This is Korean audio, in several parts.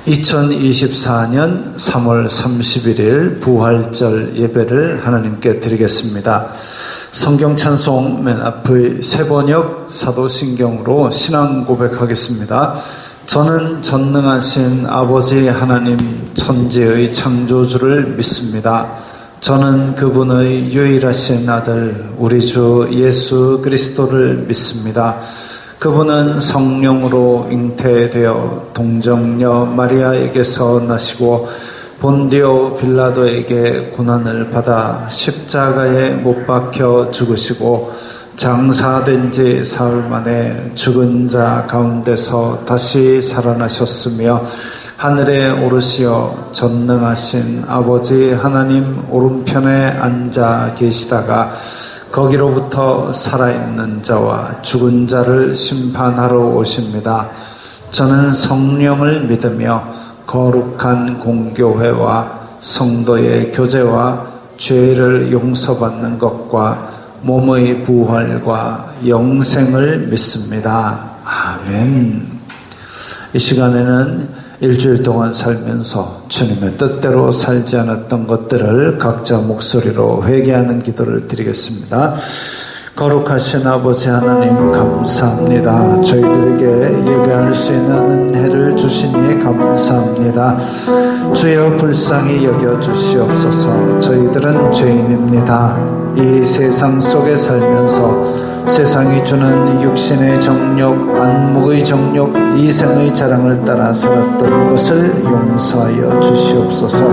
2024년 3월 31일 부활절 예배를 하나님께 드리겠습니다. 성경 찬송 맨 앞의 세번역 사도신경으로 신앙 고백하겠습니다. 저는 전능하신 아버지 하나님 천지의 창조주를 믿습니다. 저는 그분의 유일하신 아들 우리 주 예수 그리스도를 믿습니다. 그분은 성령으로 잉태되어 동정녀 마리아에게서 나시고 본디오 빌라도에게 고난을 받아 십자가에 못 박혀 죽으시고 장사된 지 사흘 만에 죽은 자 가운데서 다시 살아나셨으며 하늘에 오르시어 전능하신 아버지 하나님 오른편에 앉아 계시다가 거기로부터 살아있는 자와 죽은 자를 심판하러 오십니다. 저는 성령을 믿으며 거룩한 공교회와 성도의 교제와 죄를 용서받는 것과 몸의 부활과 영생을 믿습니다. 아멘. 이 시간에는 일주일 동안 살면서 주님의 뜻대로 살지 않았던 것들을 각자 목소리로 회개하는 기도를 드리겠습니다. 거룩하신 아버지 하나님 감사합니다. 저희들에게 예배할 수 있는 은혜를 주시니 감사합니다. 주여 불쌍히 여겨주시옵소서. 저희들은 죄인입니다. 이 세상 속에 살면서 세상이 주는 육신의 정욕, 안목의 정욕, 이생의 자랑을 따라 살았던 것을 용서하여 주시옵소서.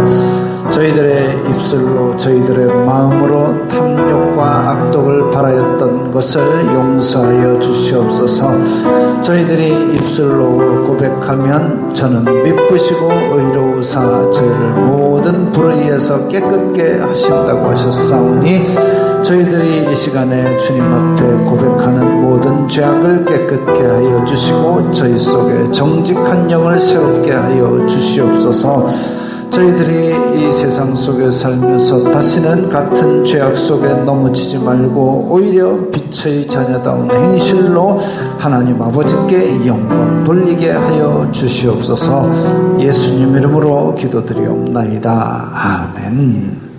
저희들의 입술로 저희들의 마음으로 탐욕과 악독을 바라였던 것을 용서하여 주시옵소서. 저희들이 입술로 고백하면 저는 미쁘시고 의로우사 저희를 모든 불의에서 깨끗게 하신다고 하셨사오니 저희들이 이 시간에 주님 앞에 고백하는 모든 죄악을 깨끗게 하여 주시고 저희 속에 정직한 영을 새롭게 하여 주시옵소서. 저희들이 이 세상 속에 살면서 다시는 같은 죄악 속에 넘어지지 말고 오히려 빛의 자녀다운 행실로 하나님 아버지께 영광 돌리게 하여 주시옵소서. 예수님 이름으로 기도드리옵나이다. 아멘.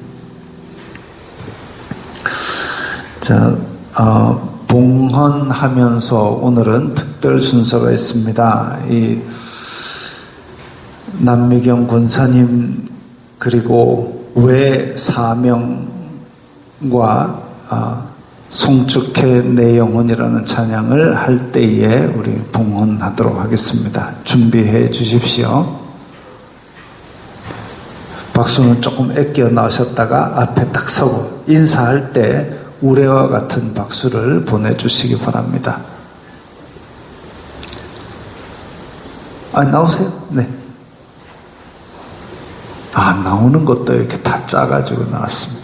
자, 봉헌하면서 오늘은 특별 순서가 있습니다. 이 남미경 권사님 그리고 외 사명과 송축해 내 영혼이라는 찬양을 할 때에 우리 봉헌하도록 하겠습니다. 준비해 주십시오. 박수는 조금 아껴 나오셨다가 앞에 딱 서고 인사할 때 우레와 같은 박수를 보내주시기 바랍니다. 나오세요? 네. 나오는 것도 이렇게 다 짜가지고 나왔습니다.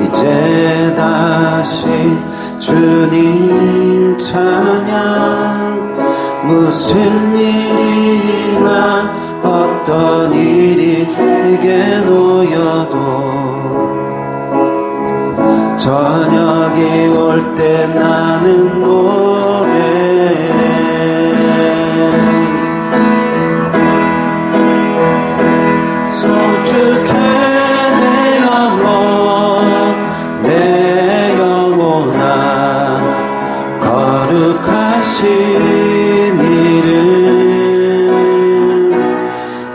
이제 다시 주님 찬양 무슨 일이나 어떤 일이 내게 놓여도 저녁이 올 때 나는 노래 송축해 내 영혼아 거룩하신 이름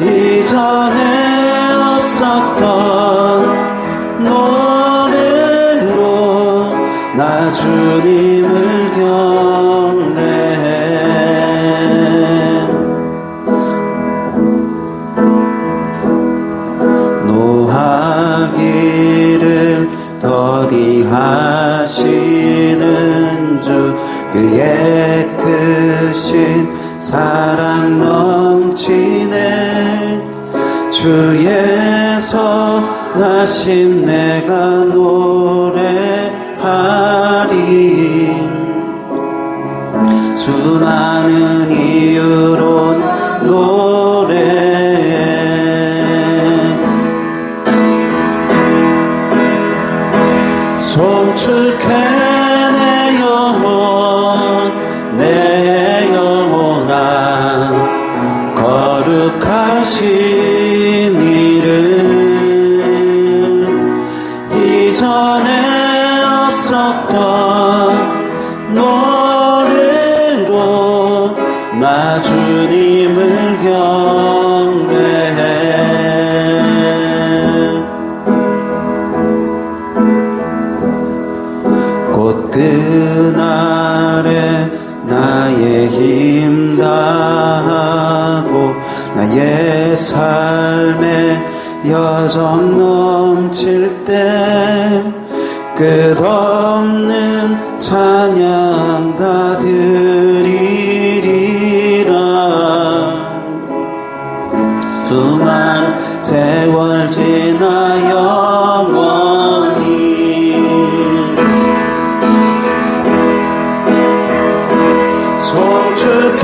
이전에 없었던 노래로 나 주님을 경배해 노하기를 더디하시는 주 그의 크신 사랑 넘치네 주의 선하심 내가 노래하리 수많은 이유로 노래해 송축해 내 영혼아 거룩하신 이름 이전에 없었던 노래로 나 주님을 경배해 곧 그날에 나의 힘 다하고 나의 삶에 여정 넘칠 때 끝없는 찬양 다 드리리라 수많은 세월 지나 영원히 송축해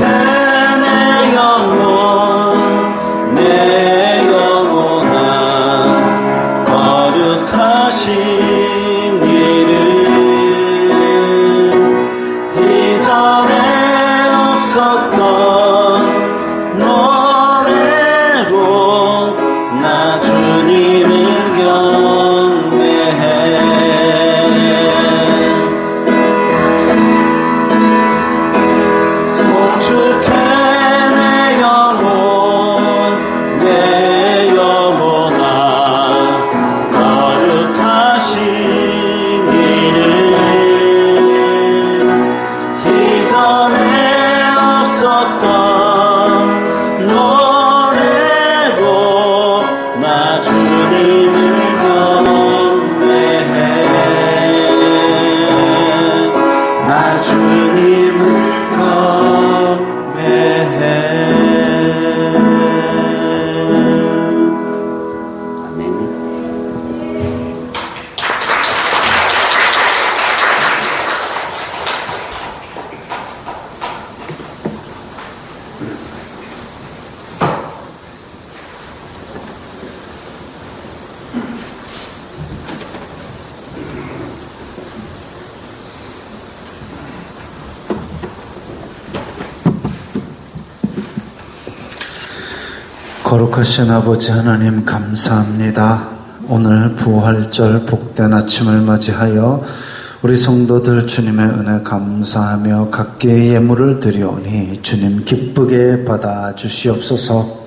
내 영혼아 거룩하신 이름 이전에 없었던 노래로 나 주님을 경배해 송축해 내 영혼아 거룩하신 이름 이전에 없었던 노래로 나 주님을 경배해 나 주님을 경배해 아멘. 거룩하신 아버지 하나님 감사합니다. 오늘 부활절 복된 아침을 맞이하여 우리 성도들 주님의 은혜 감사하며 각기의 예물을 드려오니 주님 기쁘게 받아 주시옵소서.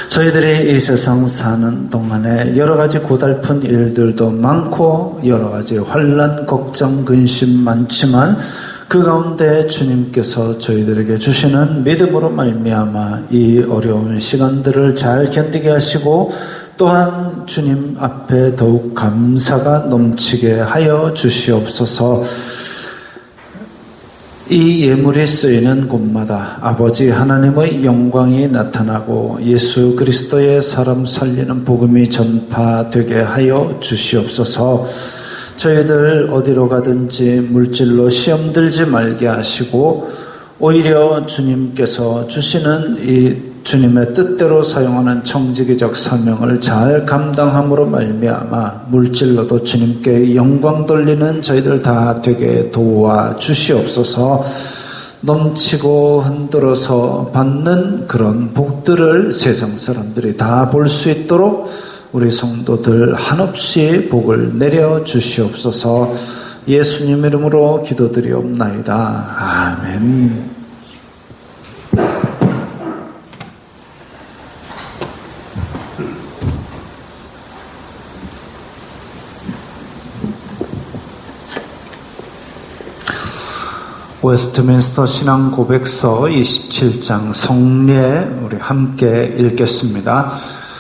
저희들이 이 세상 사는 동안에 여러 가지 고달픈 일들도 많고 여러 가지 환난, 걱정, 근심 많지만 그 가운데 주님께서 저희들에게 주시는 믿음으로 말미암아 이 어려운 시간들을 잘 견디게 하시고 또한 주님 앞에 더욱 감사가 넘치게 하여 주시옵소서. 이 예물이 쓰이는 곳마다 아버지 하나님의 영광이 나타나고 예수 그리스도의 사람 살리는 복음이 전파되게 하여 주시옵소서. 저희들 어디로 가든지 물질로 시험 들지 말게 하시고 오히려 주님께서 주시는 이 주님의 뜻대로 사용하는 청지기적 사명을 잘 감당함으로 말미암아 물질로도 주님께 영광 돌리는 저희들 다 되게 도와주시옵소서. 넘치고 흔들어서 받는 그런 복들을 세상 사람들이 다 볼 수 있도록 우리 성도들 한없이 복을 내려 주시옵소서. 예수님 이름으로 기도드리옵나이다. 아멘. 웨스트민스터 신앙 고백서 27장 성례 우리 함께 읽겠습니다.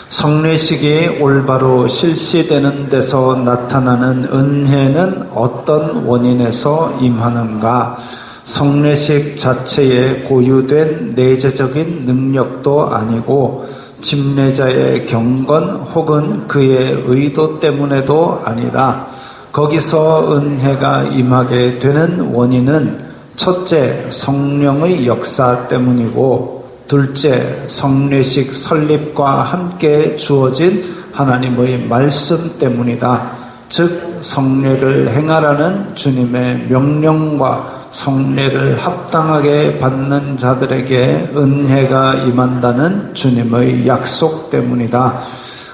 성례식이 올바로 실시되는 데서 나타나는 은혜는 어떤 원인에서 임하는가? 성례식 자체에 고유된 내재적인 능력도 아니고 집례자의 경건 혹은 그의 의도 때문에도 아니라 거기서 은혜가 임하게 되는 원인은 첫째, 성령의 역사 때문이고 둘째, 성례식 설립과 함께 주어진 하나님의 말씀 때문이다. 즉 성례를 행하라는 주님의 명령과 성례를 합당하게 받는 자들에게 은혜가 임한다는 주님의 약속 때문이다.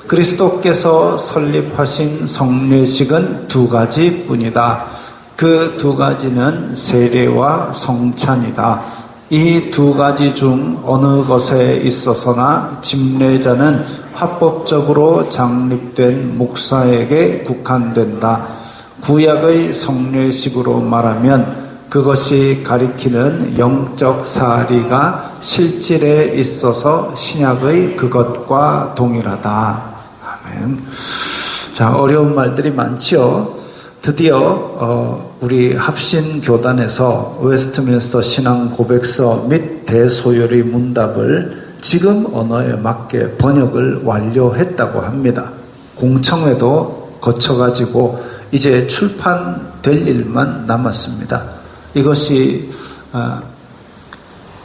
그리스도께서 설립하신 성례식은 두 가지뿐이다. 그 두 가지는 세례와 성찬이다. 이 두 가지 중 어느 것에 있어서나 집례자는 합법적으로 창립된 목사에게 국한된다. 구약의 성례식으로 말하면 그것이 가리키는 영적 사리가 실질에 있어서 신약의 그것과 동일하다. 아멘. 자, 어려운 말들이 많지요. 드디어 우리 합신교단에서 웨스트민스터 신앙 고백서 및 대소요리 문답을 지금 언어에 맞게 번역을 완료했다고 합니다. 공청회도 거쳐가지고 이제 출판될 일만 남았습니다. 이것이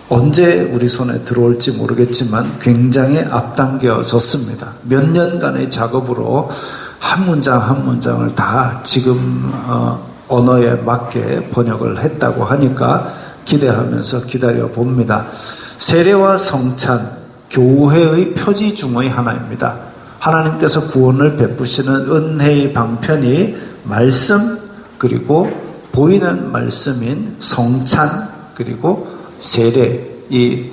언제 우리 손에 들어올지 모르겠지만 굉장히 앞당겨졌습니다. 몇 년간의 작업으로 한 문장 한 문장을 다 지금 언어에 맞게 번역을 했다고 하니까 기대하면서 기다려 봅니다. 세례와 성찬, 교회의 표지 중의 하나입니다. 하나님께서 구원을 베푸시는 은혜의 방편이 말씀 그리고 보이는 말씀인 성찬 그리고 세례, 이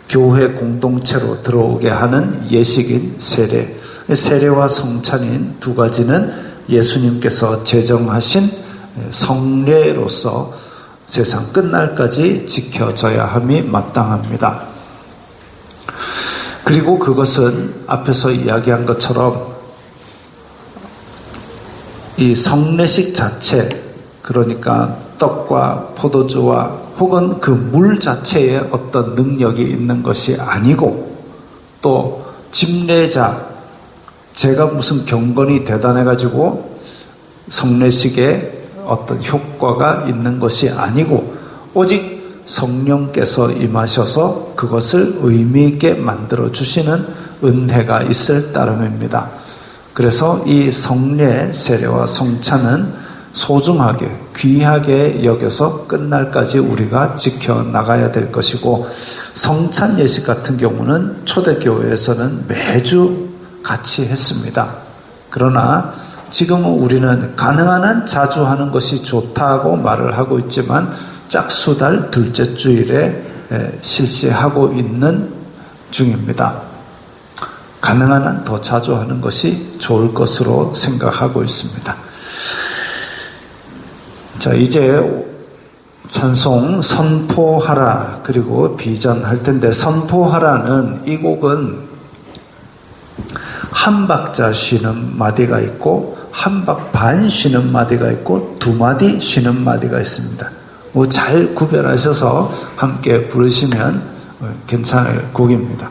교회 공동체로 들어오게 하는 예식인 세례. 세례와 성찬인 두 가지는 예수님께서 제정하신 성례로서 세상 끝날까지 지켜져야 함이 마땅합니다. 그리고 그것은 앞에서 이야기한 것처럼 이 성례식 자체, 그러니까 떡과 포도주와 혹은 그 물 자체에 어떤 능력이 있는 것이 아니고 또 집례자, 제가 무슨 경건이 대단해가지고 성례식에 어떤 효과가 있는 것이 아니고 오직 성령께서 임하셔서 그것을 의미 있게 만들어 주시는 은혜가 있을 따름입니다. 그래서 이 성례, 세례와 성찬은 소중하게, 귀하게 여겨서 끝날까지 우리가 지켜나가야 될 것이고, 성찬 예식 같은 경우는 초대교회에서는 매주 같이 했습니다. 그러나 지금은 우리는 가능한 한 자주 하는 것이 좋다고 말을 하고 있지만 짝수달 둘째 주일에 실시하고 있는 중입니다. 가능한 한 더 자주 하는 것이 좋을 것으로 생각하고 있습니다. 자, 이제 찬송 선포하라 그리고 비전할 텐데, 선포하라는 이 곡은 한 박자 쉬는 마디가 있고 한 박 반 쉬는 마디가 있고 두 마디 쉬는 마디가 있습니다. 잘 구별하셔서 함께 부르시면 괜찮을 곡입니다.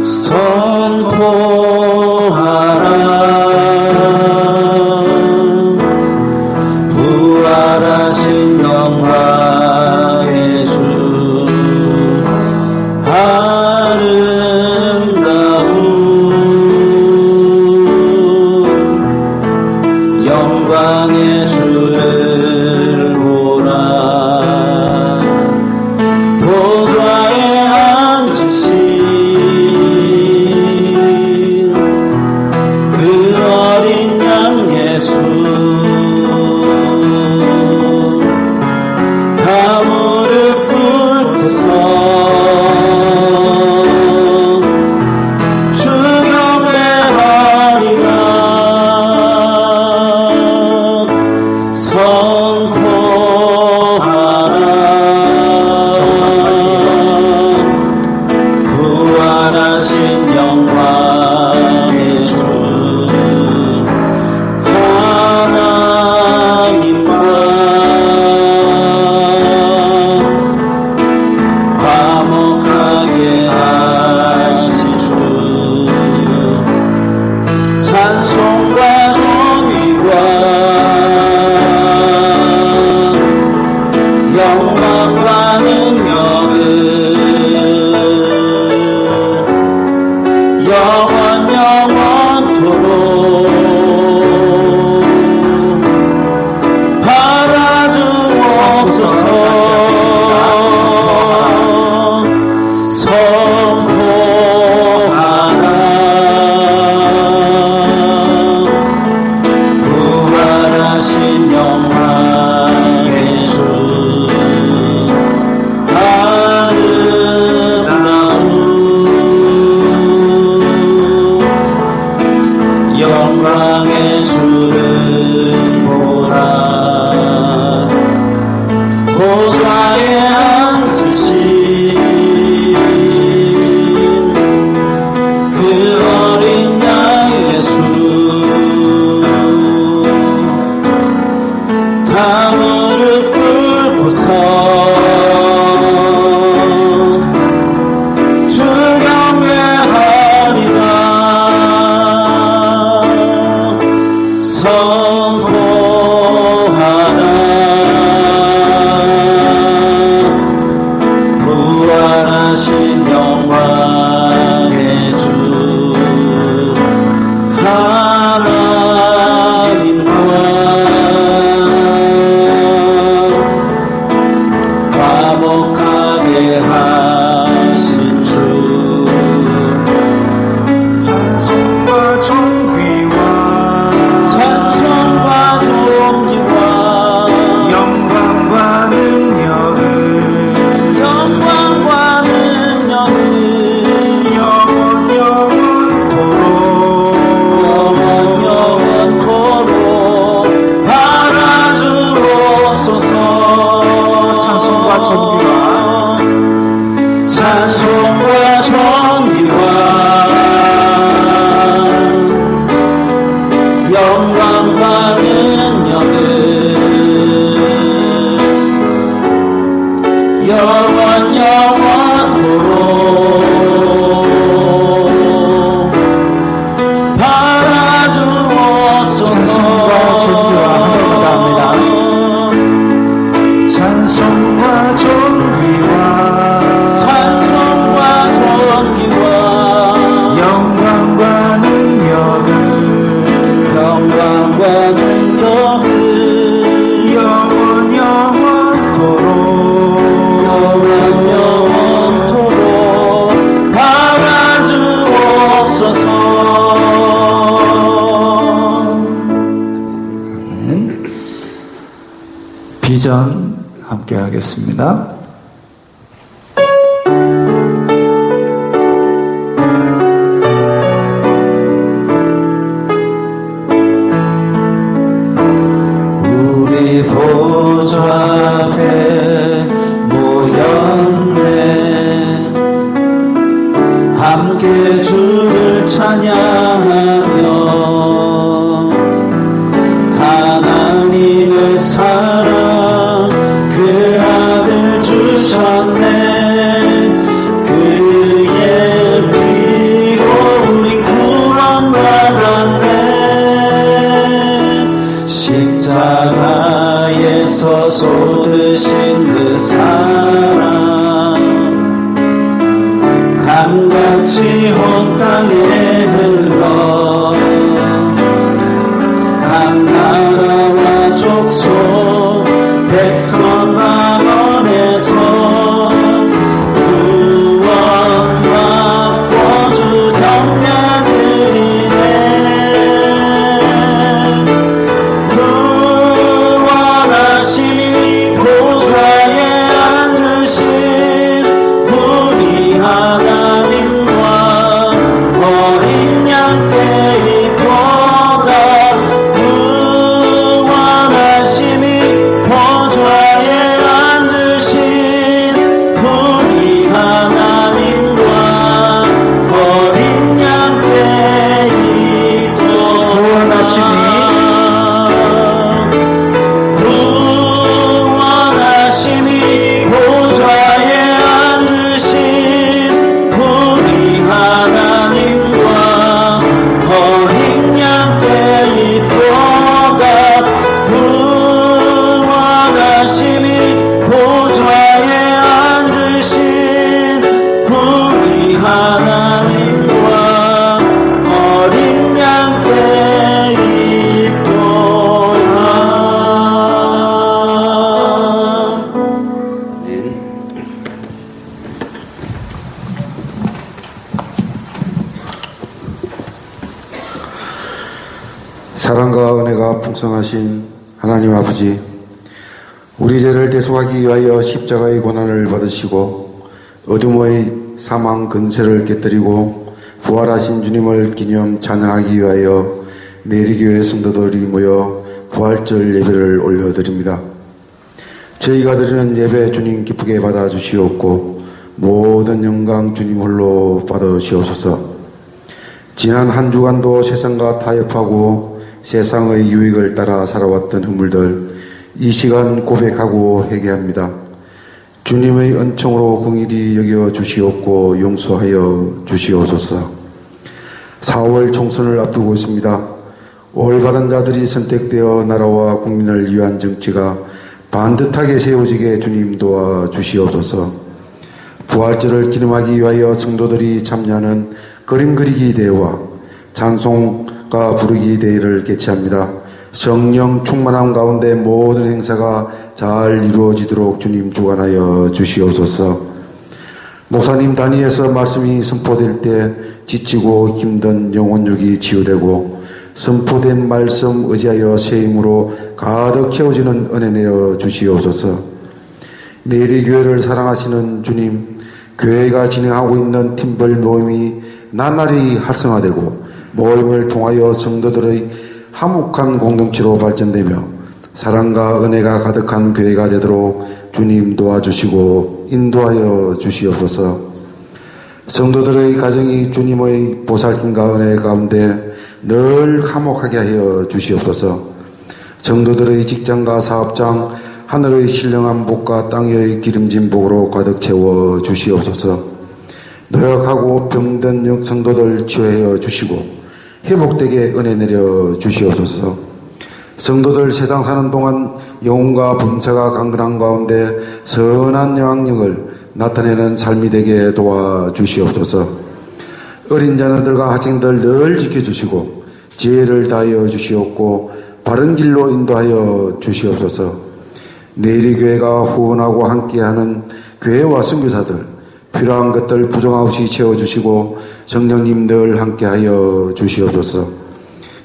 선포하라 찬송과 존귀와 찬송과 존귀와 영광과 능력은 영원토록 바라주옵소서. 찬송과 존귀와 영광과 능력은 영원토록 바라주옵소서. 찬송과 존귀와 합니다. 찬송과 존귀와 영광과 능력은 영원토록 바라주옵소서. 비전 함께 하겠습니다. 우리 보좌 앞에 모였네. 함께 주를 찬양하며 하나님의 사랑 그 아들 주셨네. 그의 피로 우리 구원받았네. 십자가에서 쏟으신 그 사랑 강같이 온 땅에 흘러 각 나라와 족속 백성 방언에서 구원받고 주 경배 드리네. 구원하신 보좌에 앉으신 우리 하나님과 어린 양께 있도다. 구원하심이 보좌에 앉으신 우리 하나님과 어린 양께 있도다. 구원하심이 보좌에 앉으신 우리 하나님과 어린 양께 있도다. 구원하심이 보좌에 앉으신 우리 하나님과 어린 양께 있도다. 사랑과 은혜가 풍성하신 하나님 아버지, 우리 죄를 대속하기 위하여 십자가의 고난을 받으시고 어둠의 사망 근세를 깨뜨리고 부활하신 주님을 기념 찬양하기 위하여 내리교회 성도들이 모여 부활절 예배를 올려드립니다. 저희가 드리는 예배 주님 기쁘게 받아주시옵고 모든 영광 주님 홀로 받으시옵소서. 지난 한 주간도 세상과 타협하고 세상의 유익을 따라 살아왔던 허물들 이 시간 고백하고 회개합니다. 주님의 은총으로 긍휼히 여겨 주시옵고 용서하여 주시옵소서. 4월 총선을 앞두고 있습니다. 올바른 자들이 선택되어 나라와 국민을 위한 정치가 반듯하게 세워지게 주님 도와주시옵소서. 부활절을 기념하기 위하여 성도들이 참여하는 그림 그리기 대회와 찬송가 부르기 대회를 개최합니다. 성령 충만함 가운데 모든 행사가 잘 이루어지도록 주님 주관하여 주시옵소서. 목사님 단위에서 말씀이 선포될 때 지치고 힘든 영혼육이 치유되고 선포된 말씀 의지하여 새 힘으로 가득 채워지는 은혜 내려 주시옵소서. 내리 교회를 사랑하시는 주님, 교회가 진행하고 있는 팀별 모임이 나날이 활성화되고 모임을 통하여 성도들의 화목한 공동체로 발전되며 사랑과 은혜가 가득한 교회가 되도록 주님 도와주시고 인도하여 주시옵소서. 성도들의 가정이 주님의 보살김과 은혜 가운데 늘 화목하게 하여 주시옵소서. 성도들의 직장과 사업장 하늘의 신령한 복과 땅의 기름진 복으로 가득 채워 주시옵소서. 노역하고 병든 성도들 치유하여 주시고 회복되게 은혜 내려 주시옵소서. 성도들 세상 사는 동안 영혼과 범사가 강건한 가운데 선한 영향력을 나타내는 삶이 되게 도와주시옵소서. 어린 자녀들과 학생들 늘 지켜주시고 지혜를 다하여 주시옵고 바른 길로 인도하여 주시옵소서. 내일의 교회가 후원하고 함께하는 교회와 선교사들 필요한 것들 부정없이 채워주시고 성령님 늘 함께하여 주시옵소서.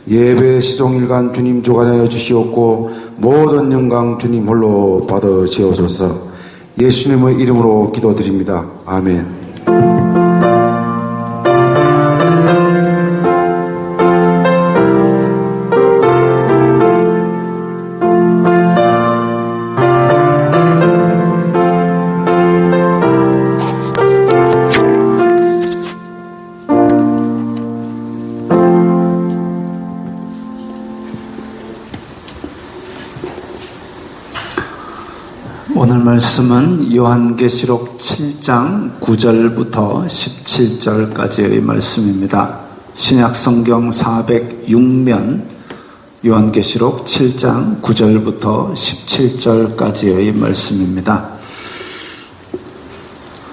예배 시종일관 주님 주관하여 주시옵고 모든 영광 주님 홀로 받으시옵소서. 예수님의 이름으로 기도드립니다. 아멘. 오늘 말씀은 요한계시록 7장 9절부터 17절까지의 말씀입니다. 신약성경 406면 요한계시록 7장 9절부터 17절까지의 말씀입니다.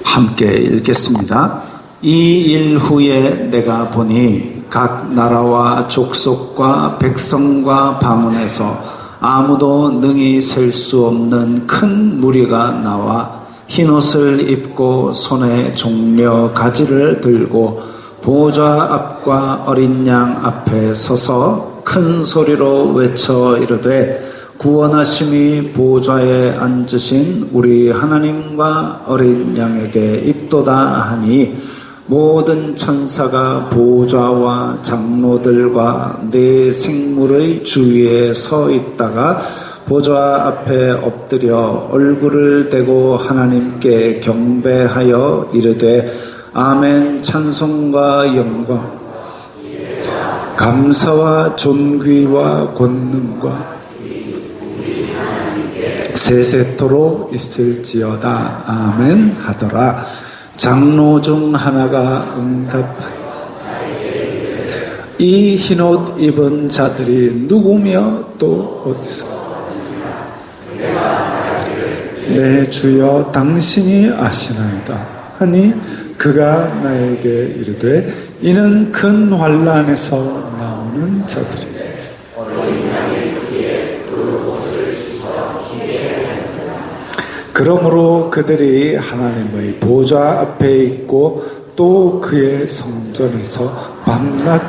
함께 읽겠습니다. 이 일 후에 내가 보니 각 나라와 족속과 백성과 방언에서 아무도 능히 셀 수 없는 큰 무리가 나와 흰옷을 입고 손에 종려 가지를 들고 보좌 앞과 어린 양 앞에 서서 큰 소리로 외쳐 이르되 구원하심이 보좌에 앉으신 우리 하나님과 어린 양에게 있도다 하니 모든 천사가 보좌와 장로들과 네 생물의 주위에 서 있다가 보좌 앞에 엎드려 얼굴을 대고 하나님께 경배하여 이르되 아멘. 찬송과 영광 감사와 존귀와 권능과 세세토록 있을지어다. 아멘 하더라. 장로 중 하나가 응답하여 이 흰옷 입은 자들이 누구며 또 어디서? 내 주여 당신이 아시나이다 하니 그가 나에게 이르되 이는 큰 환난에서 나오는 자들이다. 그러므로 그들이 하나님의 보좌 앞에 있고 또 그의 성전에서 밤낮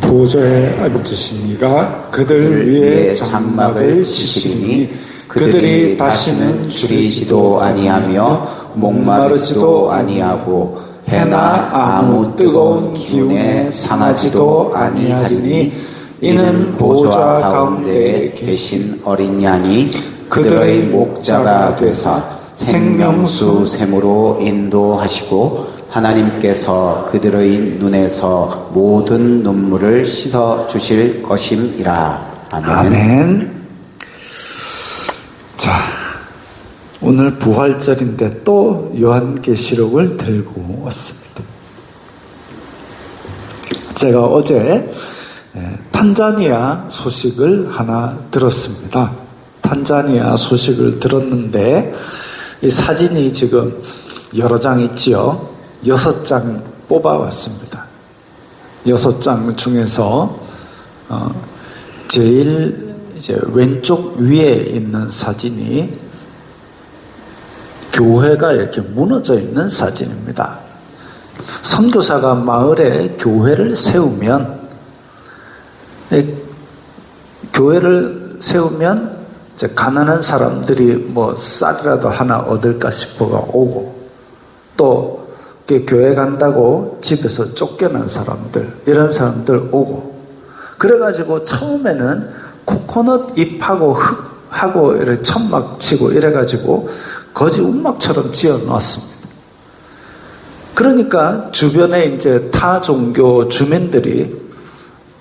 보좌에 앉으신 이가 그들 위에 장막을 치시리니 그들이 다시는 줄이지도 아니하며 목마르지도 아니하고 해나 아무 뜨거운 기운에 상하지도 아니하리니 이는 보좌 가운데 계신 어린 양이 그들의 목자가 되사 생명수 샘으로 인도하시고 하나님께서 그들의 눈에서 모든 눈물을 씻어 주실 것임이라. 아멘. 아멘. 자, 오늘 부활절인데 또 요한계시록을 들고 왔습니다. 제가 어제 탄자니아 소식을 하나 들었습니다. 탄자니아 소식을 들었는데 이 사진이 지금 여러 장 있지요. 6장 뽑아왔습니다. 6장 중에서 제일 이제 왼쪽 위에 있는 사진이 교회가 이렇게 무너져 있는 사진입니다. 선교사가 마을에 교회를 세우면 이제 가난한 사람들이 뭐 쌀이라도 하나 얻을까 싶어가 오고, 또 교회 간다고 집에서 쫓겨난 사람들, 이런 사람들 오고, 그래가지고 처음에는 코코넛 잎하고 흙하고 이렇게 천막 치고 이래가지고 거지 운막처럼 지어 놨습니다. 그러니까 주변에 이제 타 종교 주민들이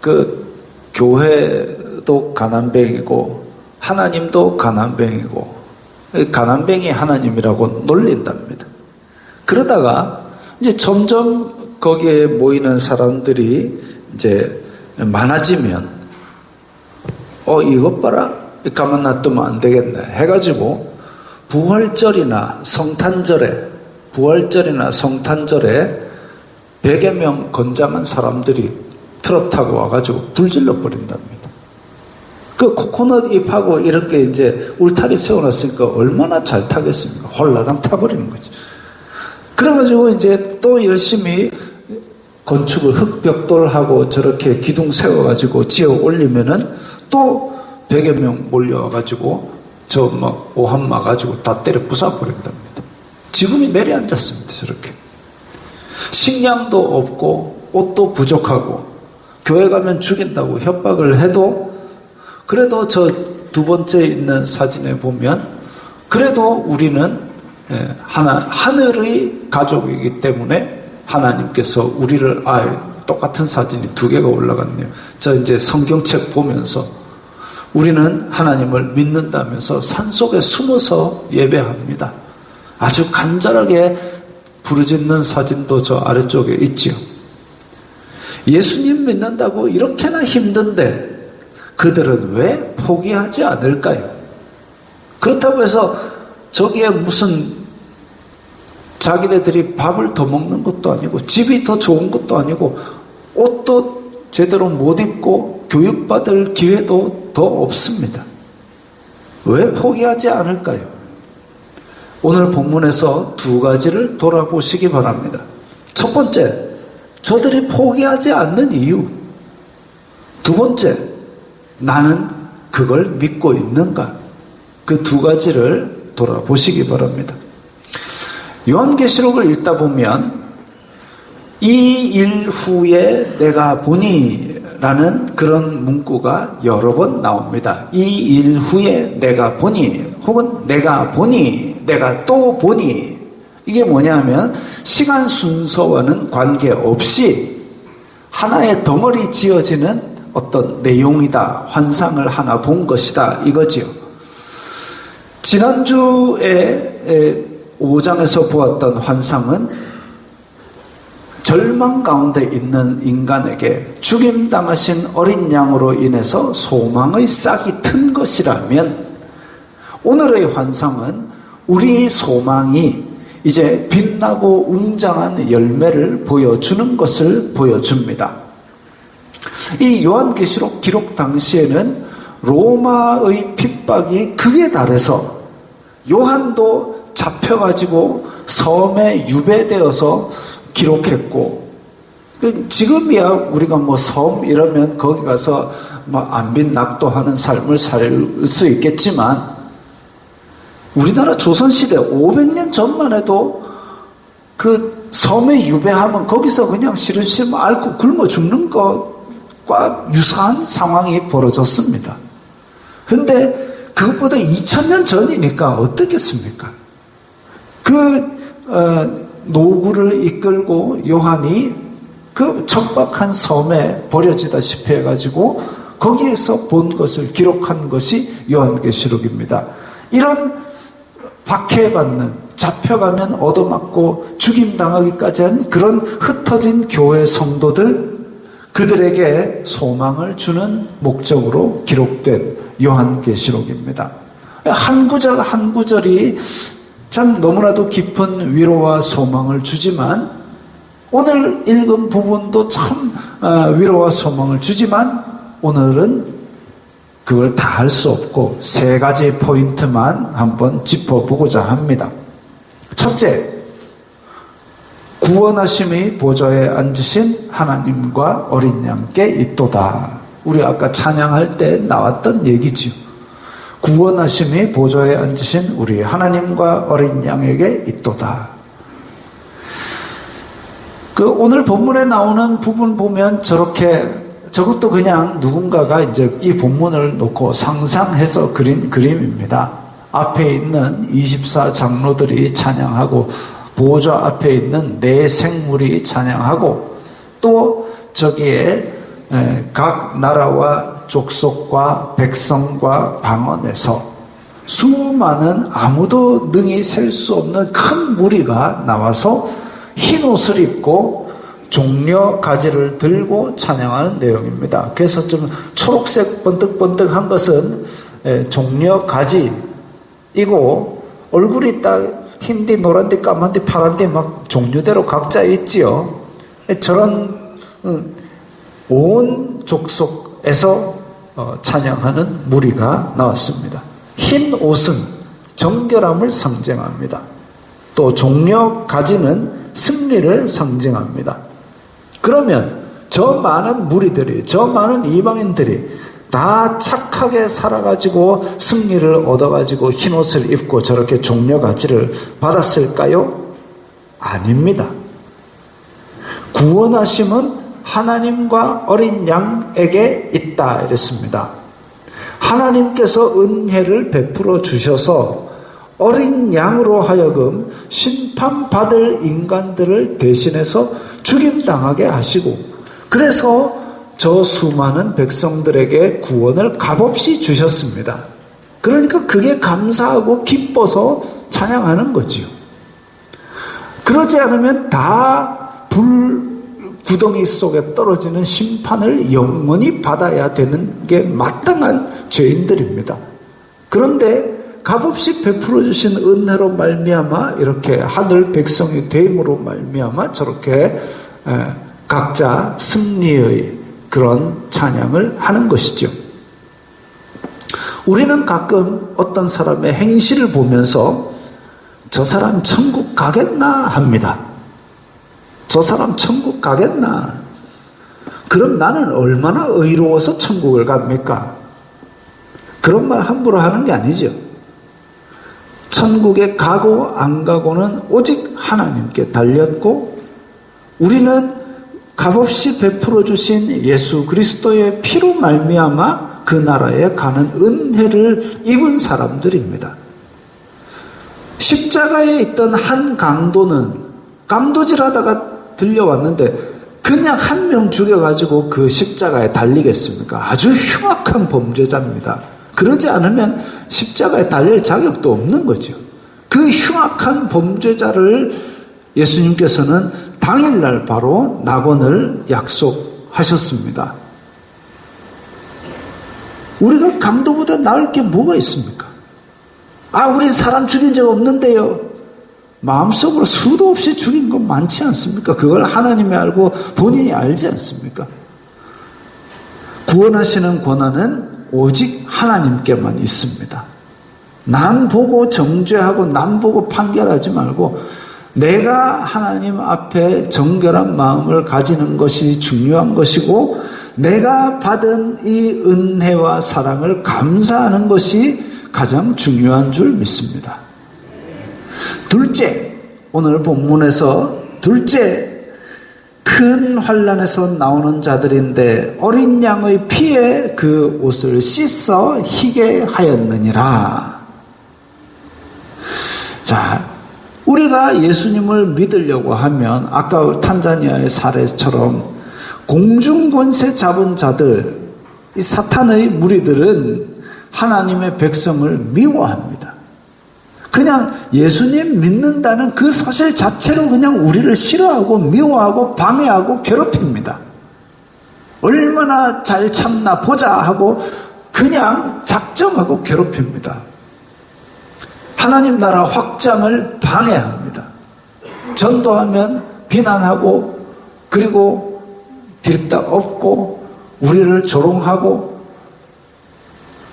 그 교회도 가난뱅이고 하나님도 가난뱅이고 가난뱅이 하나님이라고 놀린답니다. 그러다가 이제 점점 거기에 모이는 사람들이 이제 많아지면 이것 봐라, 가만 놔두면 안 되겠네 해가지고 부활절이나 성탄절에 100여 명 건장한 사람들이 트럭 타고 와가지고 불질러 버린답니다. 그 코코넛 잎하고 이렇게 이제 울타리 세워놨으니까 얼마나 잘 타겠습니까? 홀라당 타버리는 거죠. 그래가지고 이제 또 열심히 건축을 흙벽돌하고 저렇게 기둥 세워가지고 지어 올리면은 또 100여 명 몰려와가지고 저 막 오한 마가지고 다 때려 부숴버린답니다. 지금이 내려앉았습니다. 저렇게 식량도 없고 옷도 부족하고 교회 가면 죽인다고 협박을 해도, 그래도 저 두 번째 있는 사진에 보면 그래도 우리는 하늘의 가족이기 때문에 하나님께서 우리를, 똑같은 사진이 두 개가 올라갔네요. 저 이제 성경책 보면서 우리는 하나님을 믿는다면서 산속에 숨어서 예배합니다. 아주 간절하게 부르짖는 사진도 저 아래쪽에 있지요. 예수님 믿는다고 이렇게나 힘든데 그들은 왜 포기하지 않을까요? 그렇다고 해서 저기에 무슨 자기네들이 밥을 더 먹는 것도 아니고 집이 더 좋은 것도 아니고 옷도 제대로 못 입고 교육받을 기회도 더 없습니다. 왜 포기하지 않을까요? 오늘 본문에서 두 가지를 돌아보시기 바랍니다. 첫 번째, 저들이 포기하지 않는 이유. 두 번째, 나는 그걸 믿고 있는가? 그 두 가지를 돌아보시기 바랍니다. 요한계시록을 읽다 보면 이 일 후에 내가 보니 라는 그런 문구가 여러 번 나옵니다. 이 일 후에 내가 보니, 혹은 내가 보니, 내가 또 보니. 이게 뭐냐면 시간 순서와는 관계없이 하나의 덩어리 지어지는 어떤 내용이다, 환상을 하나 본 것이다, 이거지요. 지난주에 5장에서 보았던 환상은 절망 가운데 있는 인간에게 죽임당하신 어린 양으로 인해서 소망의 싹이 튼 것이라면, 오늘의 환상은 우리 소망이 이제 빛나고 웅장한 열매를 보여주는 것을 보여줍니다. 이 요한계시록 기록 당시에는 로마의 핍박이 극에 달해서 요한도 잡혀가지고 섬에 유배되어서 기록했고, 지금이야 우리가 뭐 섬 이러면 거기 가서 뭐 안빈 낙도하는 삶을 살 수 있겠지만, 우리나라 조선시대 500년 전만 해도 그 섬에 유배하면 거기서 그냥 시름시름 앓고 굶어 죽는 것과 유사한 상황이 벌어졌습니다. 근데 그것보다 2000년 전이니까 어떻겠습니까? 노구를 이끌고 요한이 그 척박한 섬에 버려지다시피 해가지고 거기에서 본 것을 기록한 것이 요한계시록입니다. 이런 박해받는, 잡혀가면 얻어맞고 죽임당하기까지 한 그런 흩어진 교회 성도들, 그들에게 소망을 주는 목적으로 기록된 요한계시록입니다. 한 구절 한 구절이 참 너무나도 깊은 위로와 소망을 주지만, 오늘 읽은 부분도 참 위로와 소망을 주지만, 오늘은 그걸 다 할 수 없고 세 가지 포인트만 한번 짚어보고자 합니다. 첫째, 구원하심이 보좌에 앉으신 하나님과 어린 양께 있도다. 우리 아까 찬양할 때 나왔던 얘기지요. 구원하심이 보좌에 앉으신 우리 하나님과 어린 양에게 있도다. 오늘 본문에 나오는 부분 보면 저것도 그냥 누군가가 이제 이 본문을 놓고 상상해서 그린 그림입니다. 앞에 있는 24장로들이 찬양하고 보좌 앞에 있는 네 생물이 찬양하고 또 저기에 각 나라와 족속과 백성과 방언에서 수많은 아무도 능히 셀 수 없는 큰 무리가 나와서 흰 옷을 입고 종려 가지를 들고 찬양하는 내용입니다. 그래서 좀 초록색 번뜩번뜩한 것은 종려 가지이고 얼굴이 딱 흰디, 노란디, 까만디, 파란디 막 종류대로 각자 있지요. 저런 온 족속에서 찬양하는 무리가 나왔습니다. 흰 옷은 정결함을 상징합니다. 또 종려 가지는 승리를 상징합니다. 그러면 저 많은 무리들이, 저 많은 이방인들이 다 착하게 살아가지고 승리를 얻어가지고 흰옷을 입고 저렇게 종려가지를 받았을까요? 아닙니다. 구원하심은 하나님과 어린 양에게 있다 이랬습니다. 하나님께서 은혜를 베풀어 주셔서 어린 양으로 하여금 심판받을 인간들을 대신해서 죽임당하게 하시고, 그래서 저 수많은 백성들에게 구원을 값없이 주셨습니다. 그러니까 그게 감사하고 기뻐서 찬양하는 거지요. 그러지 않으면 다 불구덩이 속에 떨어지는 심판을 영원히 받아야 되는 게 마땅한 죄인들입니다. 그런데 값없이 베풀어 주신 은혜로 말미암아 이렇게 하늘 백성이 됨으로 말미암아 저렇게 각자 승리의 그런 찬양을 하는 것이죠. 우리는 가끔 어떤 사람의 행실을 보면서 저 사람 천국 가겠나 합니다. 저 사람 천국 가겠나? 그럼 나는 얼마나 의로워서 천국을 갑니까? 그런 말 함부로 하는 게 아니죠. 천국에 가고 안 가고는 오직 하나님께 달렸고, 우리는 값없이 베풀어 주신 예수 그리스도의 피로 말미암아 그 나라에 가는 은혜를 입은 사람들입니다. 십자가에 있던 한 강도는 감도질하다가 들려왔는데 그냥 한 명 죽여가지고 그 십자가에 달리겠습니까? 아주 흉악한 범죄자입니다. 그러지 않으면 십자가에 달릴 자격도 없는 거죠. 그 흉악한 범죄자를 예수님께서는 당일날 바로 낙원을 약속하셨습니다. 우리가 강도보다 나을 게 뭐가 있습니까? 우린 사람 죽인 적 없는데요. 마음속으로 수도 없이 죽인 건 많지 않습니까? 그걸 하나님이 알고 본인이 알지 않습니까? 구원하시는 권한은 오직 하나님께만 있습니다. 남 보고 정죄하고 남 보고 판결하지 말고 내가 하나님 앞에 정결한 마음을 가지는 것이 중요한 것이고, 내가 받은 이 은혜와 사랑을 감사하는 것이 가장 중요한 줄 믿습니다. 둘째, 오늘 본문에서 둘째, 큰 환난에서 나오는 자들인데 어린 양의 피에 그 옷을 씻어 희게 하였느니라. 자, 우리가 예수님을 믿으려고 하면 아까 탄자니아의 사례처럼 공중권세 잡은 자들, 이 사탄의 무리들은 하나님의 백성을 미워합니다. 그냥 예수님 믿는다는 그 사실 자체로 그냥 우리를 싫어하고 미워하고 방해하고 괴롭힙니다. 얼마나 잘 참나 보자 하고 그냥 작정하고 괴롭힙니다. 하나님 나라 확장을 방해합니다. 전도하면 비난하고, 그리고 딜딱 엎고 우리를 조롱하고,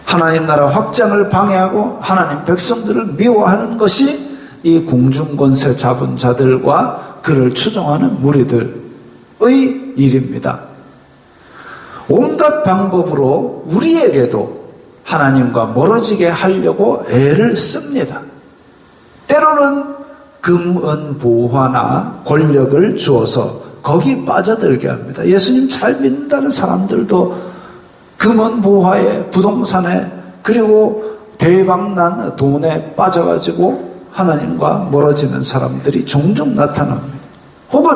하나님 나라 확장을 방해하고 하나님 백성들을 미워하는 것이 이 공중권세 잡은 자들과 그를 추종하는 무리들의 일입니다. 온갖 방법으로 우리에게도 하나님과 멀어지게 하려고 애를 씁니다. 때로는 금, 은, 보화나 권력을 주어서 거기 빠져들게 합니다. 예수님 잘 믿는다는 사람들도 금, 은, 보화에, 부동산에, 그리고 대박난 돈에 빠져가지고 하나님과 멀어지는 사람들이 종종 나타납니다. 혹은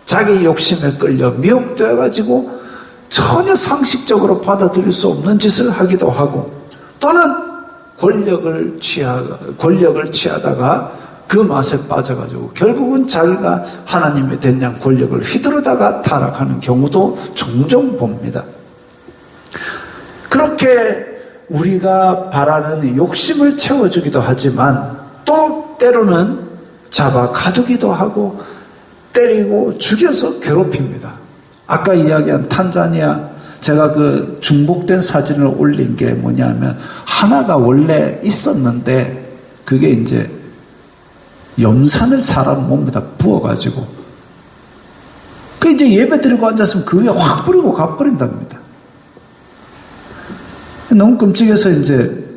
자기 욕심에 끌려 미혹되어가지고 전혀 상식적으로 받아들일 수 없는 짓을 하기도 하고, 또는 권력을 취하다가 그 맛에 빠져가지고 결국은 자기가 하나님의 된 양 권력을 휘두르다가 타락하는 경우도 종종 봅니다. 그렇게 우리가 바라는 욕심을 채워주기도 하지만 또 때로는 잡아 가두기도 하고 때리고 죽여서 괴롭힙니다. 아까 이야기한 탄자니아, 제가 그 중복된 사진을 올린 게 뭐냐면, 하나가 원래 있었는데 그게 이제 염산을 사람 몸에다 부어가지고 그 이제 예배 드리고 앉았으면 그 위에 확 뿌리고 가버린답니다. 너무 끔찍해서 이제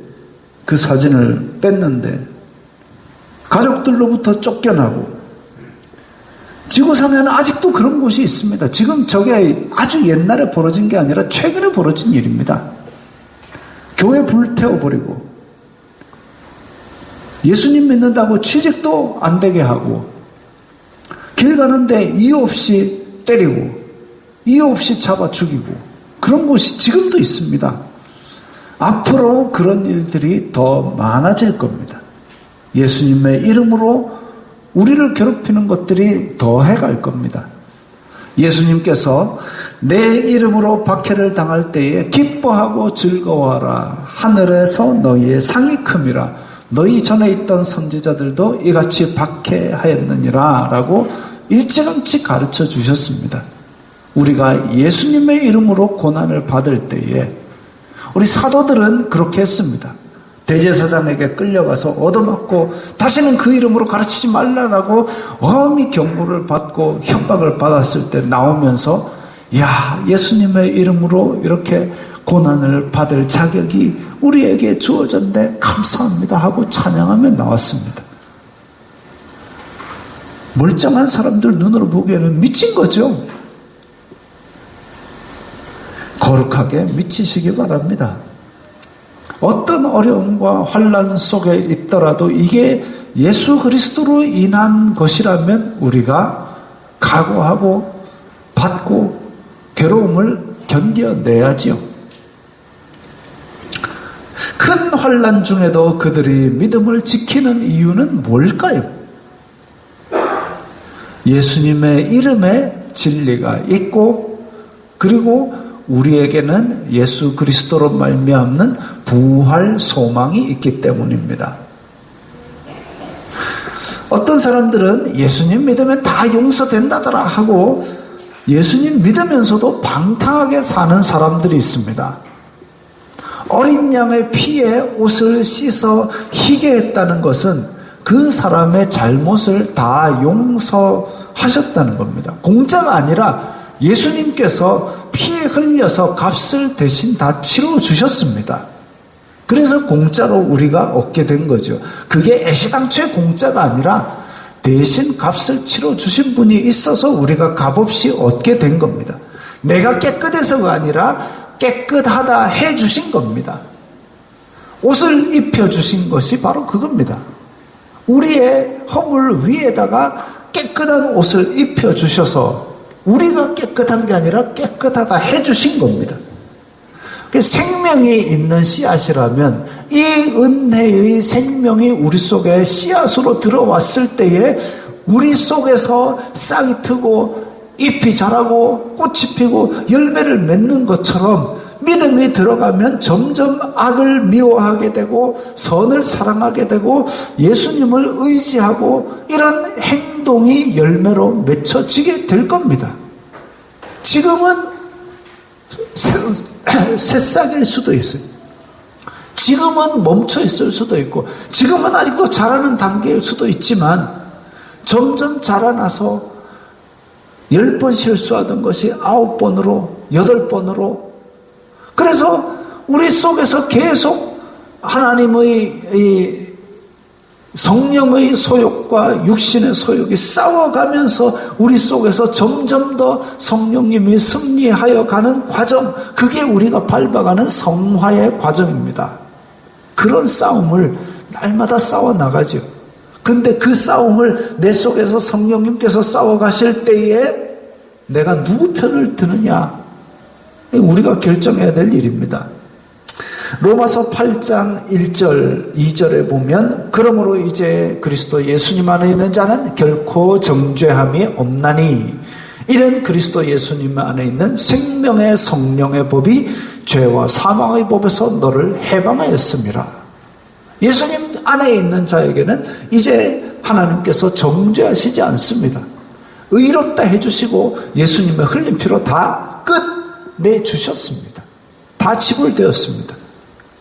그 사진을 뺐는데 가족들로부터 쫓겨나고, 지구상에는 아직도 그런 곳이 있습니다. 지금 저게 아주 옛날에 벌어진 게 아니라 최근에 벌어진 일입니다. 교회 불태워버리고 예수님 믿는다고 취직도 안 되게 하고, 길 가는데 이유 없이 때리고 이유 없이 잡아 죽이고, 그런 곳이 지금도 있습니다. 앞으로 그런 일들이 더 많아질 겁니다. 예수님의 이름으로 우리를 괴롭히는 것들이 더해갈 겁니다. 예수님께서 내 이름으로 박해를 당할 때에 기뻐하고 즐거워하라. 하늘에서 너희의 상이 큼이라. 너희 전에 있던 선지자들도 이같이 박해하였느니라 라고 일찌감치 가르쳐 주셨습니다. 우리가 예수님의 이름으로 고난을 받을 때에 우리 사도들은 그렇게 했습니다. 대제사장에게 끌려가서 얻어맞고 다시는 그 이름으로 가르치지 말라라고 엄히 경고를 받고 협박을 받았을 때 나오면서, 야, 예수님의 이름으로 이렇게 고난을 받을 자격이 우리에게 주어졌네, 감사합니다 하고 찬양하며 나왔습니다. 멀쩡한 사람들 눈으로 보기에는 미친 거죠. 거룩하게 미치시기 바랍니다. 어떤 어려움과 환난 속에 있더라도 이게 예수 그리스도로 인한 것이라면 우리가 각오하고 받고 괴로움을 견뎌내야지요. 큰 환난 중에도 그들이 믿음을 지키는 이유는 뭘까요? 예수님의 이름에 진리가 있고, 그리고 우리에게는 예수 그리스도로 말미암는 부활 소망이 있기 때문입니다. 어떤 사람들은 예수님 믿으면 다 용서된다더라 하고 예수님 믿으면서도 방탕하게 사는 사람들이 있습니다. 어린 양의 피에 옷을 씻어 희게 했다는 것은 그 사람의 잘못을 다 용서하셨다는 겁니다. 공짜가 아니라 예수님께서 피 흘려서 값을 대신 다 치러주셨습니다. 그래서 공짜로 우리가 얻게 된 거죠. 그게 애시당초의 공짜가 아니라 대신 값을 치러주신 분이 있어서 우리가 값없이 얻게 된 겁니다. 내가 깨끗해서가 아니라 깨끗하다 해주신 겁니다. 옷을 입혀주신 것이 바로 그겁니다. 우리의 허물 위에다가 깨끗한 옷을 입혀주셔서 우리가 깨끗한 게 아니라 깨끗하다 해주신 겁니다. 생명이 있는 씨앗이라면 이 은혜의 생명이 우리 속에 씨앗으로 들어왔을 때에 우리 속에서 싹이 트고 잎이 자라고 꽃이 피고 열매를 맺는 것처럼 믿음이 들어가면 점점 악을 미워하게 되고 선을 사랑하게 되고 예수님을 의지하고 이런 행동이 열매로 맺혀지게 될 겁니다. 지금은 새싹일 수도 있어요. 지금은 멈춰 있을 수도 있고 지금은 아직도 자라는 단계일 수도 있지만 점점 자라나서 10번 실수하던 것이 9번으로 8번으로, 그래서 우리 속에서 계속 하나님의 이 성령의 소욕과 육신의 소욕이 싸워가면서 우리 속에서 점점 더 성령님이 승리하여 가는 과정, 그게 우리가 밟아가는 성화의 과정입니다. 그런 싸움을 날마다 싸워나가죠. 근데 그 싸움을 내 속에서 성령님께서 싸워가실 때에 내가 누구 편을 드느냐, 우리가 결정해야 될 일입니다. 로마서 8장 1절 2절에 보면, 그러므로 이제 그리스도 예수님 안에 있는 자는 결코 정죄함이 없나니 이는 그리스도 예수님 안에 있는 생명의 성령의 법이 죄와 사망의 법에서 너를 해방하였습니다. 예수님 안에 있는 자에게는 이제 하나님께서 정죄하시지 않습니다. 의롭다 해주시고 예수님의 흘린 피로 다 끝내주셨습니다. 다 지불되었습니다.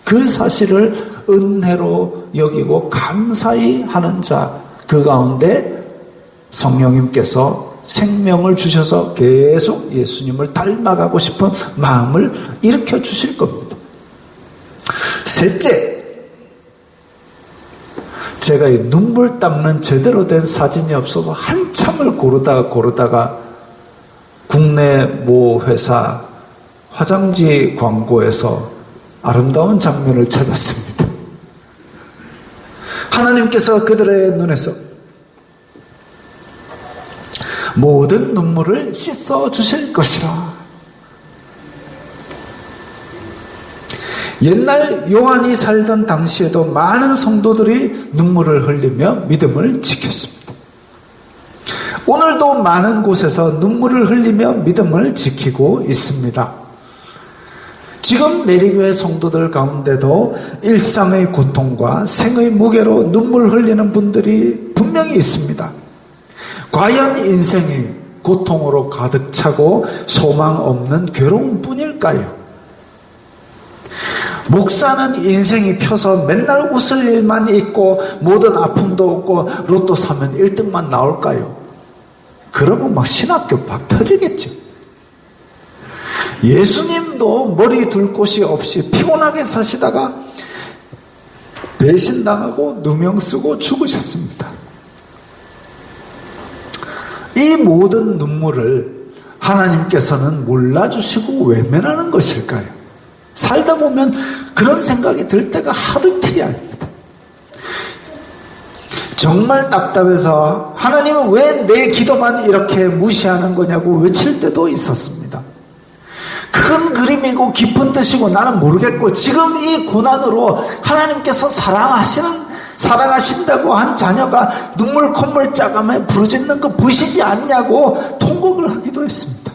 그 사실을 은혜로 여기고 감사히 하는 자, 그 가운데 성령님께서 생명을 주셔서 계속 예수님을 닮아가고 싶은 마음을 일으켜 주실 겁니다. 셋째, 제가 이 눈물 닦는 제대로 된 사진이 없어서 한참을 고르다가 국내 모 회사 화장지 광고에서 아름다운 장면을 찾았습니다. 하나님께서 그들의 눈에서 모든 눈물을 씻어 주실 것이라. 옛날 요한이 살던 당시에도 많은 성도들이 눈물을 흘리며 믿음을 지켰습니다. 오늘도 많은 곳에서 눈물을 흘리며 믿음을 지키고 있습니다. 지금 내리교회 성도들 가운데도 일상의 고통과 생의 무게로 눈물 흘리는 분들이 분명히 있습니다. 과연 인생이 고통으로 가득 차고 소망 없는 괴로운 뿐일까요? 목사는 인생이 펴서 맨날 웃을 일만 있고 모든 아픔도 없고 로또 사면 1등만 나올까요? 그러면 막 신학교 박 터지겠죠. 예수님도 머리 둘 곳이 없이 피곤하게 사시다가 배신당하고 누명 쓰고 죽으셨습니다. 이 모든 눈물을 하나님께서는 몰라주시고 외면하는 것일까요? 살다 보면 그런 생각이 들 때가 하루 이틀이 아닙니다. 정말 답답해서 하나님은 왜 내 기도만 이렇게 무시하는 거냐고 외칠 때도 있었습니다. 큰 그림이고 깊은 뜻이고 나는 모르겠고, 지금 이 고난으로 하나님께서 사랑하신다고 한 자녀가 눈물 콧물 짜가며 부르짖는 거 보시지 않냐고 통곡을 하기도 했습니다.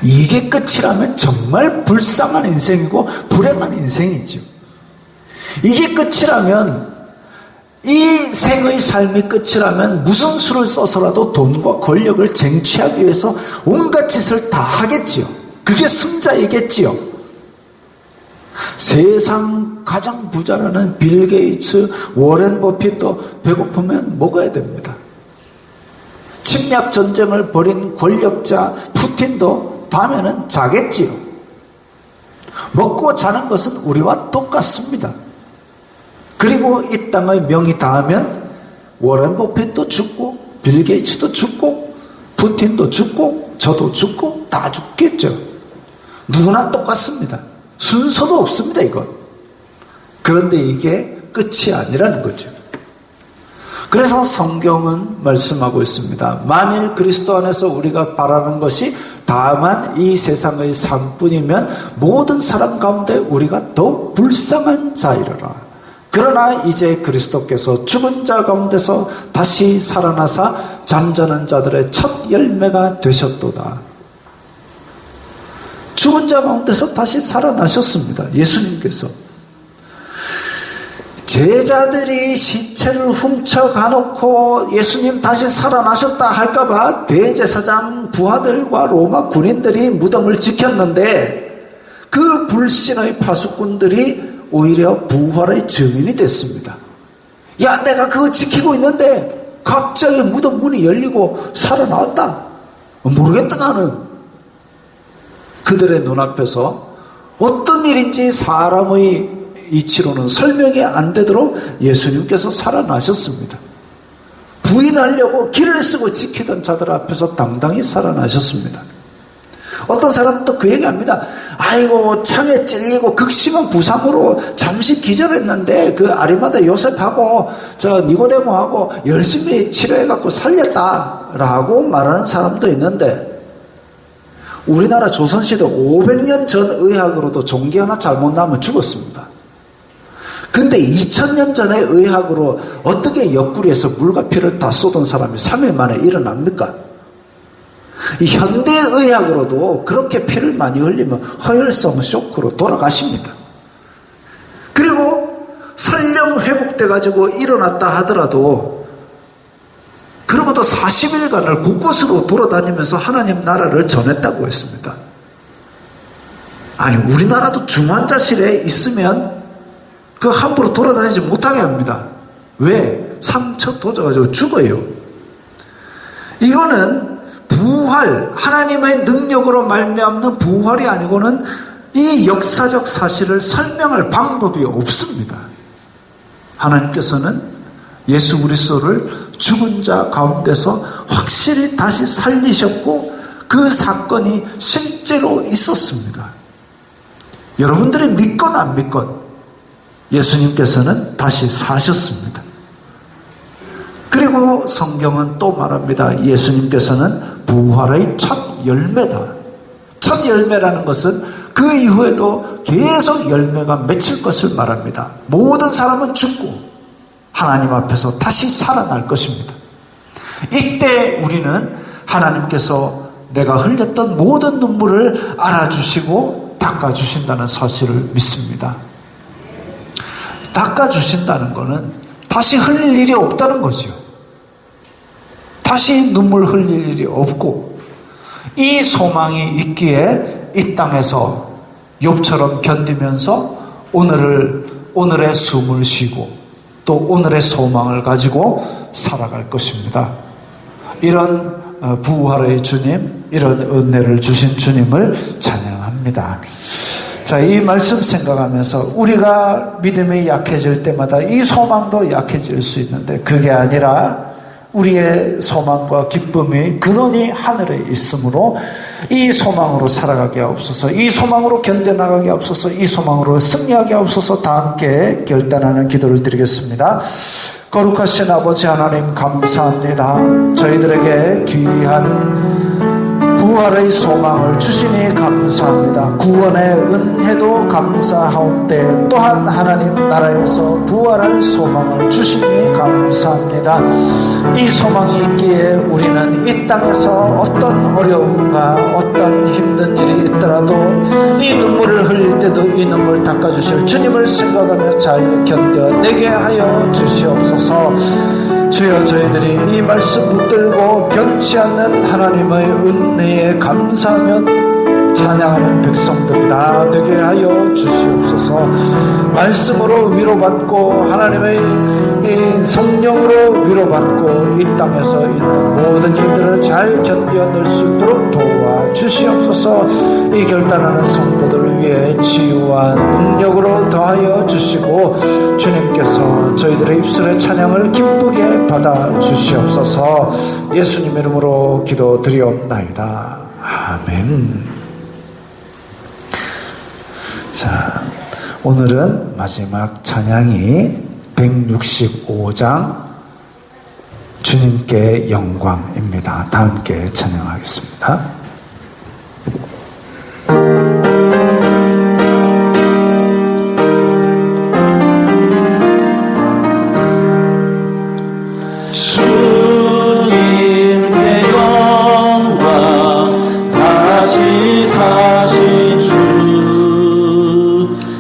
이게 끝이라면 정말 불쌍한 인생이고 불행한 인생이죠. 이게 끝이라면, 이 생의 삶이 끝이라면 무슨 수를 써서라도 돈과 권력을 쟁취하기 위해서 온갖 짓을 다 하겠지요. 그게 승자이겠지요. 세상 가장 부자라는 빌 게이츠, 워렌 버핏도 배고프면 먹어야 됩니다. 침략 전쟁을 벌인 권력자 푸틴도 밤에는 자겠지요. 먹고 자는 것은 우리와 똑같습니다. 그리고 이 땅의 명이 닿으면 워렌 버핏도 죽고 빌 게이츠도 죽고 푸틴도 죽고 저도 죽고 다 죽겠죠. 누구나 똑같습니다. 순서도 없습니다, 이건. 그런데 이게 끝이 아니라는 거죠. 그래서 성경은 말씀하고 있습니다. 만일 그리스도 안에서 우리가 바라는 것이 다만 이 세상의 삶뿐이면 모든 사람 가운데 우리가 더욱 불쌍한 자이러라. 그러나 이제 그리스도께서 죽은 자 가운데서 다시 살아나사 잠자는 자들의 첫 열매가 되셨도다. 죽은 자 가운데서 다시 살아나셨습니다. 예수님께서. 제자들이 시체를 훔쳐가놓고 예수님 다시 살아나셨다 할까봐 대제사장 부하들과 로마 군인들이 무덤을 지켰는데, 그 불신의 파수꾼들이 오히려 부활의 증인이 됐습니다. 야, 내가 그거 지키고 있는데 갑자기 무덤 문이 열리고 살아나왔다. 모르겠다 나는. 그들의 눈앞에서 어떤 일인지 사람의 이치로는 설명이 안 되도록 예수님께서 살아나셨습니다. 부인하려고 길을 쓰고 지키던 자들 앞에서 당당히 살아나셨습니다. 어떤 사람은 또 그 얘기합니다. 아이고, 창에 찔리고 극심한 부상으로 잠시 기절했는데 그 아리마다 요셉하고 저 니고데모하고 열심히 치료해갖고 살렸다라고 말하는 사람도 있는데, 우리나라 조선시대 500년 전 의학으로도 종기 하나 잘못 나면 죽었습니다. 근데 2000년 전의 의학으로 어떻게 옆구리에서 물과 피를 다 쏟은 사람이 3일 만에 일어납니까? 이 현대의학으로도 그렇게 피를 많이 흘리면 허혈성 쇼크로 돌아가십니다. 그리고 설령 회복돼가지고 일어났다 하더라도 그러고도 40일간을 곳곳으로 돌아다니면서 하나님 나라를 전했다고 했습니다. 아니, 우리나라도 중환자실에 있으면 그 함부로 돌아다니지 못하게 합니다. 왜? 상처 도져가지고 죽어요. 이거는 부활, 하나님의 능력으로 말미암는 부활이 아니고는 이 역사적 사실을 설명할 방법이 없습니다. 하나님께서는 예수 그리스도를 죽은 자 가운데서 확실히 다시 살리셨고 그 사건이 실제로 있었습니다. 여러분들이 믿건 안 믿건 예수님께서는 다시 사셨습니다. 그리고 성경은 또 말합니다. 예수님께서는 부활의 첫 열매다. 첫 열매라는 것은 그 이후에도 계속 열매가 맺힐 것을 말합니다. 모든 사람은 죽고 하나님 앞에서 다시 살아날 것입니다. 이때 우리는 하나님께서 내가 흘렸던 모든 눈물을 알아주시고 닦아주신다는 사실을 믿습니다. 닦아주신다는 것은 다시 흘릴 일이 없다는 거죠. 다시 눈물 흘릴 일이 없고 이 소망이 있기에 이 땅에서 욥처럼 견디면서 오늘의 숨을 쉬고 또 오늘의 소망을 가지고 살아갈 것입니다. 이런 부활의 주님, 이런 은혜를 주신 주님을 찬양합니다. 자, 이 말씀 생각하면서 우리가 믿음이 약해질 때마다 이 소망도 약해질 수 있는데 그게 아니라 우리의 소망과 기쁨이 근원이 하늘에 있으므로 이 소망으로 살아가게 하옵소서, 이 소망으로 견뎌나가게 하옵소서, 이 소망으로 승리하게 하옵소서. 다 함께 결단하는 기도를 드리겠습니다. 거룩하신 아버지 하나님 감사합니다. 저희들에게 귀한 부활의 소망을 주시니 감사합니다. 구원의 은혜도 감사하옵되 또한 하나님 나라에서 부활할 소망을 주시니 감사합니다. 이 소망이 있기에 우리는 이 땅에서 어떤 어려움과 어떤 힘든 일이 있더라도 이 눈물을 흘릴 때도 이 눈물 닦아주실 주님을 생각하며 잘 견뎌내게 하여 주시옵소서. 주여, 저희들이 이 말씀 붙들고 변치 않는 하나님의 은혜에 감사하며 찬양하는 백성들이 다 되게 하여 주시옵소서. 말씀으로 위로받고 하나님의 이 성령으로 위로받고 이 땅에서 있는 모든 일들을 잘 견뎌낼 수 있도록 도와주시옵소서. 이 결단하는 성도들을 위해 치유와 능력으로 더하여 주시고 주님께서 저희들의 입술의 찬양을 기쁘게 받아 주시옵소서. 예수님 이름으로 기도드리옵나이다. 아멘. 자, 오늘은 마지막 찬양이 165장 주님께 영광입니다. 다 함께 찬양하겠습니다. 주님께 영광, 다시 사신 주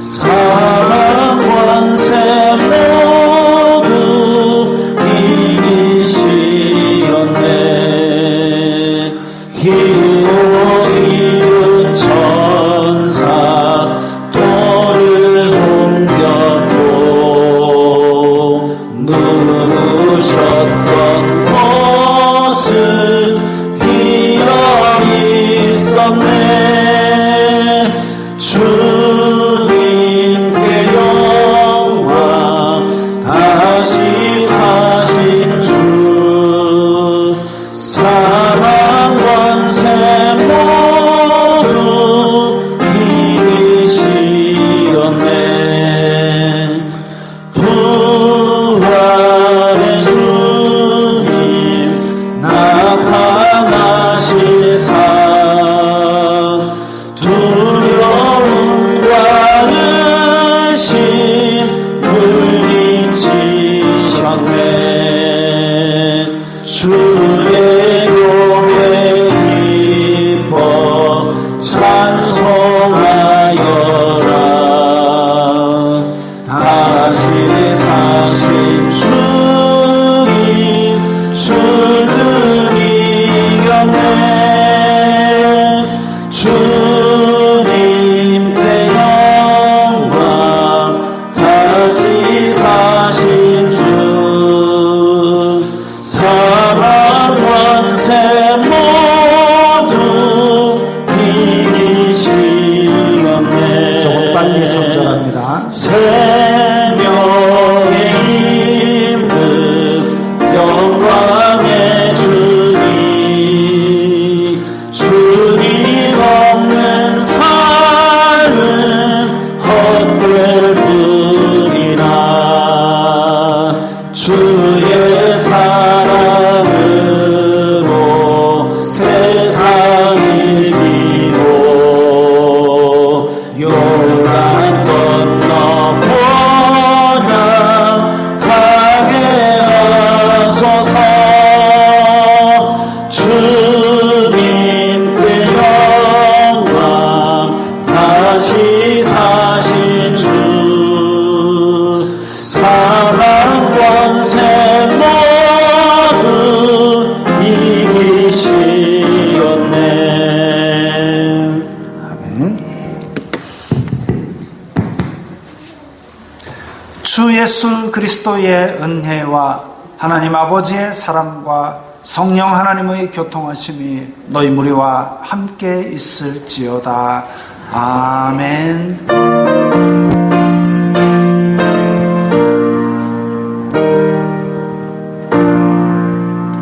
사랑 권세 모두 이기시었네. 주 예수 그리스도의 은혜와 하나님 아버지의 사랑과 성령 하나님의 교통하심이 너희 무리와 함께 있을지어다. 아멘.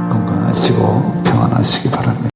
건강하시고 평안하시기 바랍니다.